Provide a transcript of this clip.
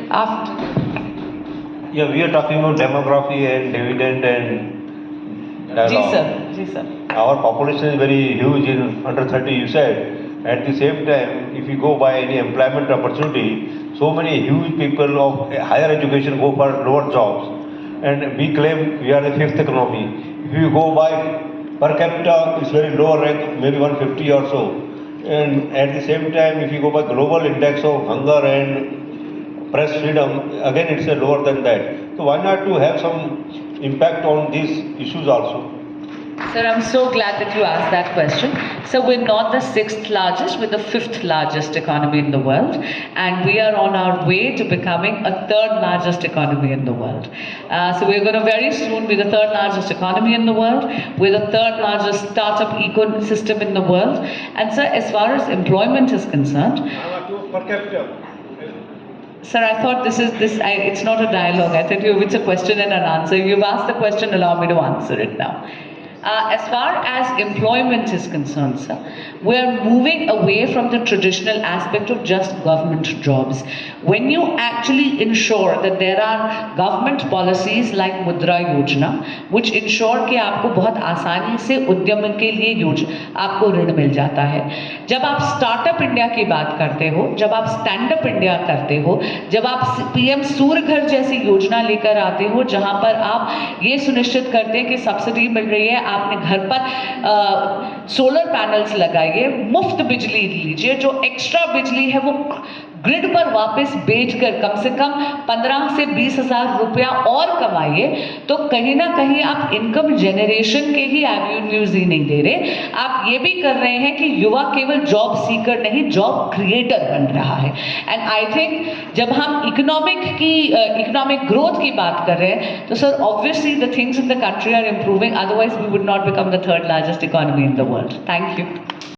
after. Yeah, we are talking about demography and dividend and dialogue. Ji sir. Our population is very huge in under 30, you said. At the same time, if you go by any employment opportunity, so many huge people of higher education go for lower jobs. And we claim we are the fifth economy. If you go by per capita, it's very low rank, maybe 150 or so. And at the same time, if you go by global index of hunger and press freedom, again it's a lower than that. So why not to have some impact on these issues also? Sir, I'm so glad that you asked that question. So we're not the sixth largest, we're the fifth largest economy in the world, and we are on our way to becoming a third largest economy in the world. So we're going to very soon be the third largest economy in the world. We're the third largest startup ecosystem in the world. And sir, as far as employment is concerned, Per capita. sir, I thought it's not a dialogue. I thought it's a question and an answer. You've asked the question, allow me to answer it now. As far as employment is concerned, sir, we're moving away from the traditional aspect of just government jobs. When you actually ensure that there are government policies like Mudra Yojana, which ensure कि आपको बहुत आसानी से उद्यम के लिए आपको ऋण मिल जाता है. जब आप स्टार्टअप इंडिया की बात करते हो, जब आप स्टैंड अप इंडिया करते हो, जब आप पीएम सूर्य घर जैसी योजना लेकर आते हो, जहां पर आप ये सुनिश्चित करते हैं कि सब्सिडी मिल रही है, आपने घर पर सोलर पैनल्स लगाइए, मुफ्त बिजली लीजिए, जो एक्स्ट्रा बिजली है वो ग्रिड पर वापस बेचकर कम से कम 15 से 20 हजार रुपया और कमाइए, तो कहीं ना कहीं आप इनकम जनरेशन के ही एवेन्यूज ही नहीं दे रहे, आप ये भी कर रहे हैं कि युवा केवल जॉब सीकर नहीं, जॉब क्रिएटर बन रहा है. एंड आई थिंक जब हम इकोनॉमिक ग्रोथ की बात कर रहे हैं, तो sir obviously the things in the country are improving, otherwise we would not become the third largest economy in the world. Thank you.